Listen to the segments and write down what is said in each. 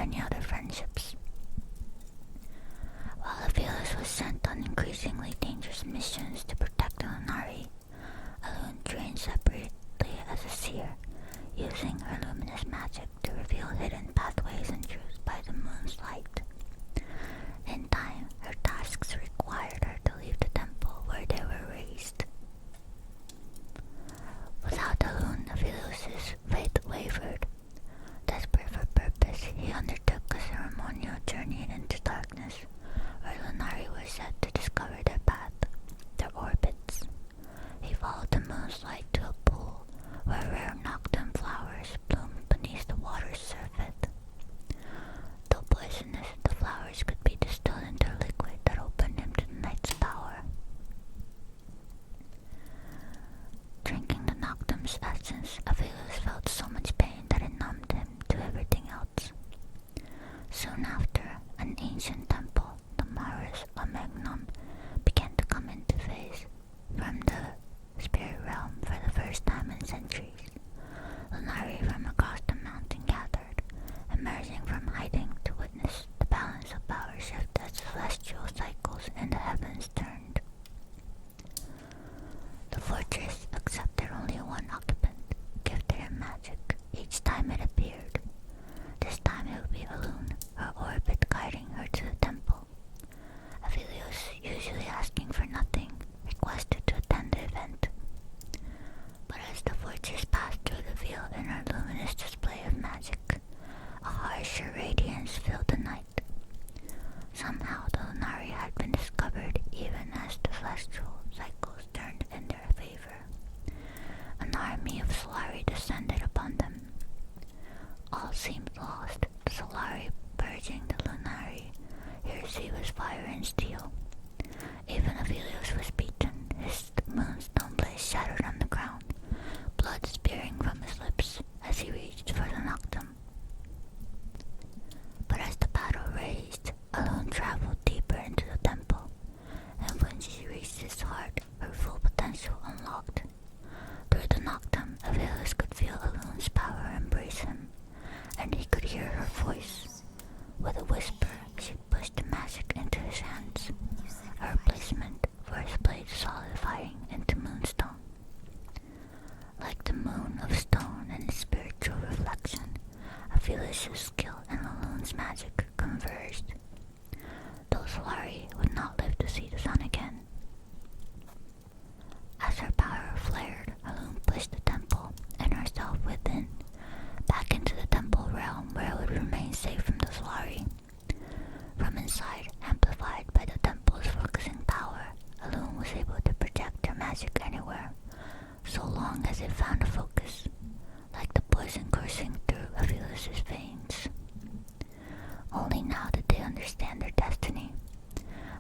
any other friendships. While Aphelios was sent on increasingly dangerous missions to protect the Lunari, Alun trained separately as a seer, using her luminous magic to reveal hidden pathways and truths by the moon's light. In time, her tasks required her to leave the temple where they were raised. Without Alun, Aphelios' faith wavered. Desperate for purpose, he undertook a ceremonial journey into darkness, where Lunari were said to discover their path, their orbits. He followed the moon's light to a pool, where rare nocturne flowers bloomed beneath the water's surface. Though poisonous, the flowers could be distilled into a liquid that opened him to the night's power. Drinking the nocturne's essence, Aphelios felt so much pain that it numbed him to everything else. Soon after, an ancient temple, the Maris Omegnon, began to come into phase from the spirit realm for the first time in centuries. Lunari from across the mountain gathered, emerging from hiding to witness the balance of power shift as celestial cycles in the heavens turned. The fortress accepted only one occupant, gifted him magic each time it appeared. This time it would be Alun, her orbit guiding her to the temple. Aphelios, usually asking for nothing, requested to attend the event. But as the fortress passed through the veil in her luminous display of magic, a harsher radiance filled the night. Somehow the Lunari had been discovered even as the celestial cycles turned in their favor. An army of Solari descended upon them. All seemed lost, the Solari purging the Lunari. Here she was fire and steel. Even Aphelios was beaten, his moonstone blaze shattered on the ground, blood spearing from his lips as he reached for the nocturne. But as the battle raged, Alun traveled deeper into the temple, and when she reached his heart, her full potential unlocked. Through the nocturne, Aphelios could feel Alun's power embrace him, and he could hear her voice. With a whisper, she pushed the magic into his hands, her placement for his blade solidifying into moonstone. Like the moon of stone and its spiritual reflection, Aphelios' skill and Alun's magic converged. Though Solari would not live to see the sun again. As her power flared, Alun pushed the temple and herself within, back into the temple realm where it would remain safe from the Solari. From inside, amplified by the temple's focusing power, Alun was able to project her magic anywhere, so long as it found a focus, like the poison coursing through Aphelios' veins. Only now did they understand their destiny.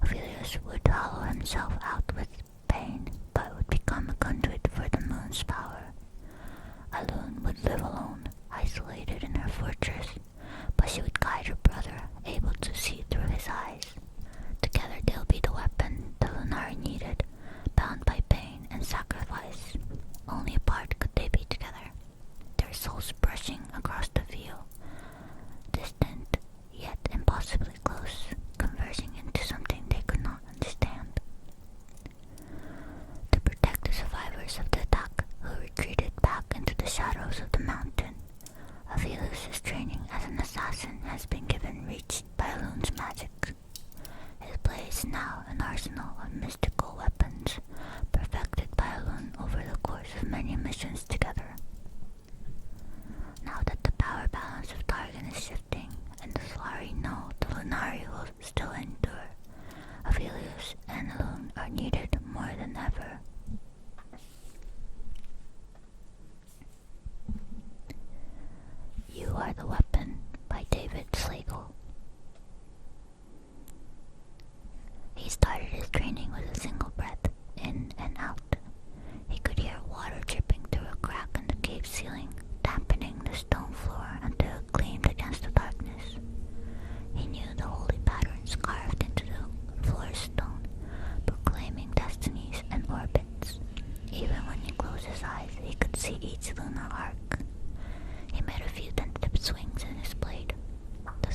Aphelios would hollow himself out with pain, but would become a conduit for the moon's power. Alun would live alone, isolated in her fortress, but she would guide her brother, able to see through his eyes. Together they'll be the weapon the Lunari needed, bound by pain and sacrifice. Only apart could they be together, their souls brushing across the veil, distant yet impossibly close, converging into something they could not understand. To protect the survivors of the attack, who retreated back into the shadows of the mountain, Aphelios' training as an assassin has been given reach by Alun's magic. His blade is now an arsenal of mystical weapons, perfected by Alun over the course of many missions together. Now that the power balance of Targan is shifting, and the Solari know the Lunari will still endure, Aphelios and Alun are needed more than ever. You Are the Weapon by David Slagle. He started his training with a single breath, in and out. He could hear water dripping through a crack in the cave ceiling, dampening the stone floor until it gleamed against the darkness. He knew the holy patterns carved into the floor's stone, proclaiming destinies and orbits. Even when he closed his eyes, he could see each lunar arc. He made a few tentative swings in his blade. The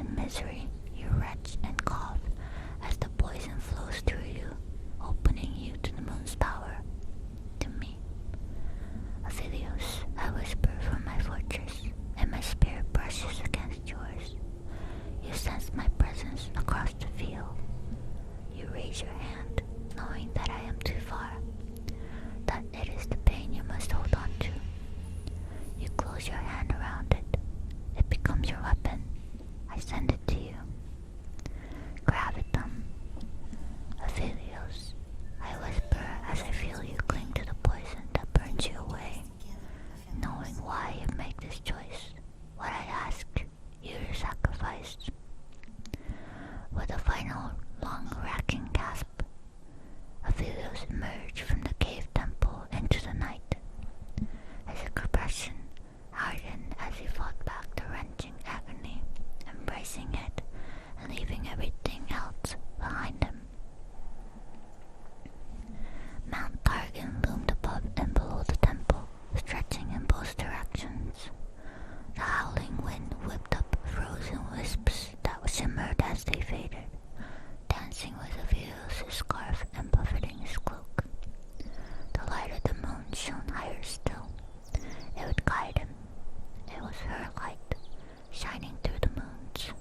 in misery, you retch and cough as the poison flows through you, opening you to the moon's power. To me, Aphelios, I whisper from my fortress, and my spirit brushes against yours. You sense my presence across the field. You raise your hand, knowing that I am too far, that it is the pain you must hold on to. You close your hand around it. It becomes your weapon. I send it to you. Gravitum. Aphelios, I whisper as I feel you cling to the poison that burns you away, knowing why you make this choice. What I ask, you sacrifice. With a final, long-racking gasp, Aphelios emerged from the cave temple into the night. His expression hardened as he fought back the wrenching agony, embracing it and leaving everything else behind him. Mount Targan loomed above and below the temple, stretching in both directions. The howling wind whipped up frozen wisps that shimmered as they faded, dancing with Aphelios' scarf and buffeting his cloak. The light of the moon shone higher still. It would guide him. It was her light, shining through the moons.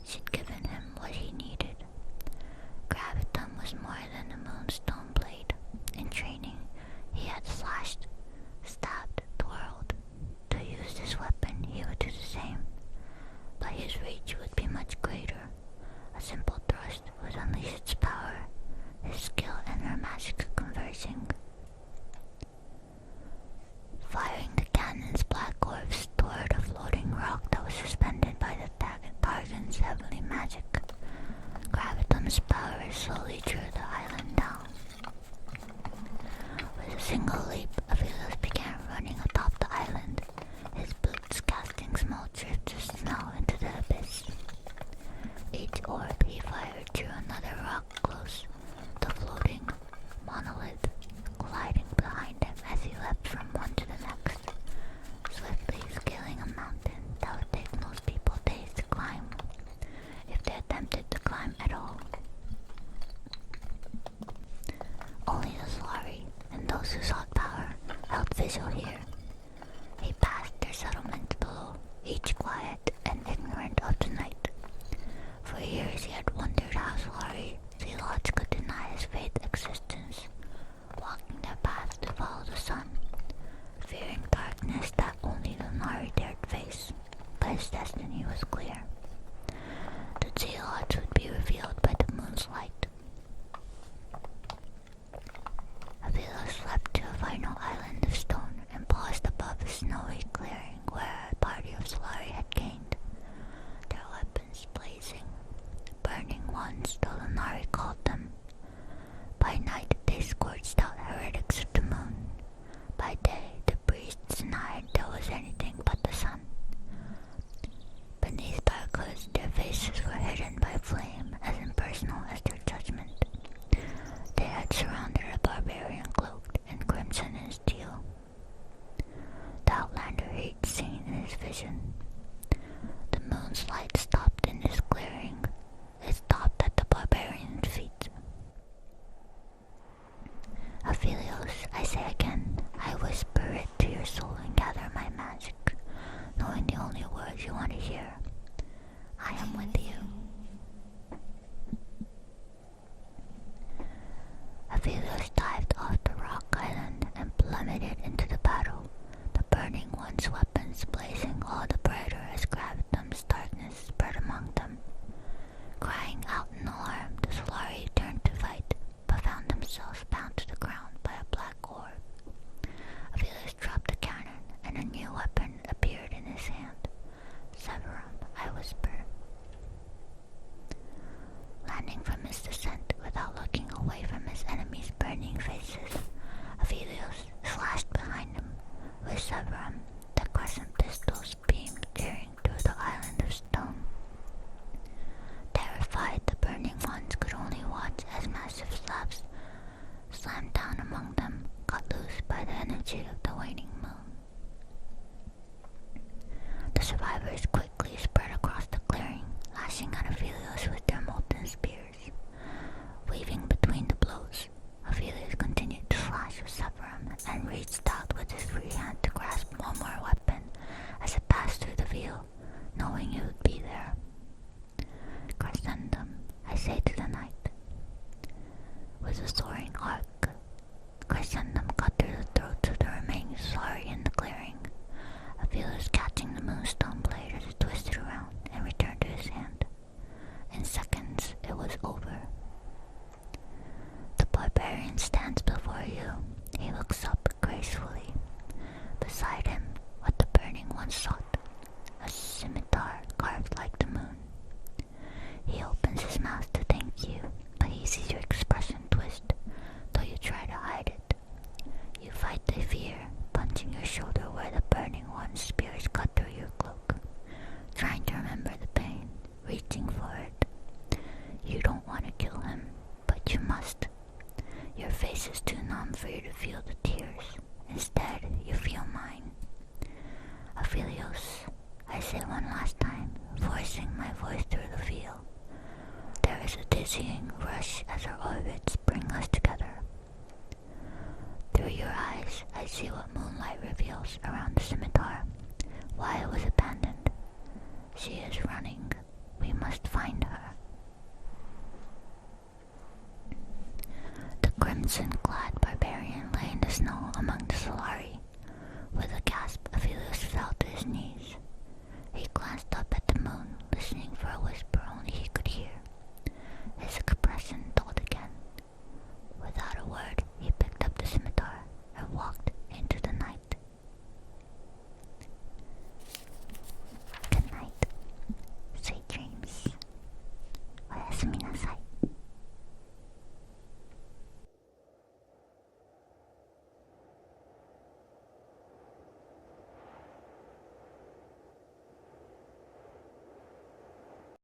She'd given him what he needed. Gravitum was more than a moonstone blade. In training, he had slashed, stabbed, twirled. To use this weapon, he would do the same. But his reach would be much greater. A simple thrust would unleash its power, his skill and her magic conversing. Firing the cannon's black orbs toward a floating rock that was suspended by the Targan's heavenly magic, Gravitum's power slowly drew the island down. With a single leap, Aphelios began running atop the island, his boots casting small drifts of snow into the abyss. Each orb he fired drew another rock close, the floating monolith gliding behind him as he leapt from one to the next, swiftly scaling a mountain that would take most people days to climb, if they attempted to climb at all. Only the Solari and those who sought power held vigil here. He passed their settlements below, each quiet and ignorant of the night. For years he had wondered how Solari zealots could deny his faith existence, walking their path to follow the sun, fearing darkness that only the Nari dared face. But his destiny was clear. The zealots would be revealed by the moon's light. Aphelios leapt to a final island of stone and paused above a snowy clearing where a party of Solari had gained, their weapons blazing, burning ones though the Nari called them. By night they scorched out heretics of the moon. By day the priests denied there was anything but the sun. Beneath dark hoods their faces were hidden by flame as impersonal as their judgment. They had surrounded a barbarian cloaked in crimson and steel. The outlander he'd seen in his vision. The moon's light stopped in his clearing. It stopped at the barbarian's feet. feel the tears. Instead, you feel mine. Aphelios, I say one last time, voicing my voice through the field. There is a dizzying rush as our orbits bring us together. Through your eyes, I see what moonlight reveals around the scimitar, why it was abandoned. She is running. We must find her. The crimson-clad barbarian lay in the snow among the Solari. With a gasp, Aphelios fell to his knees.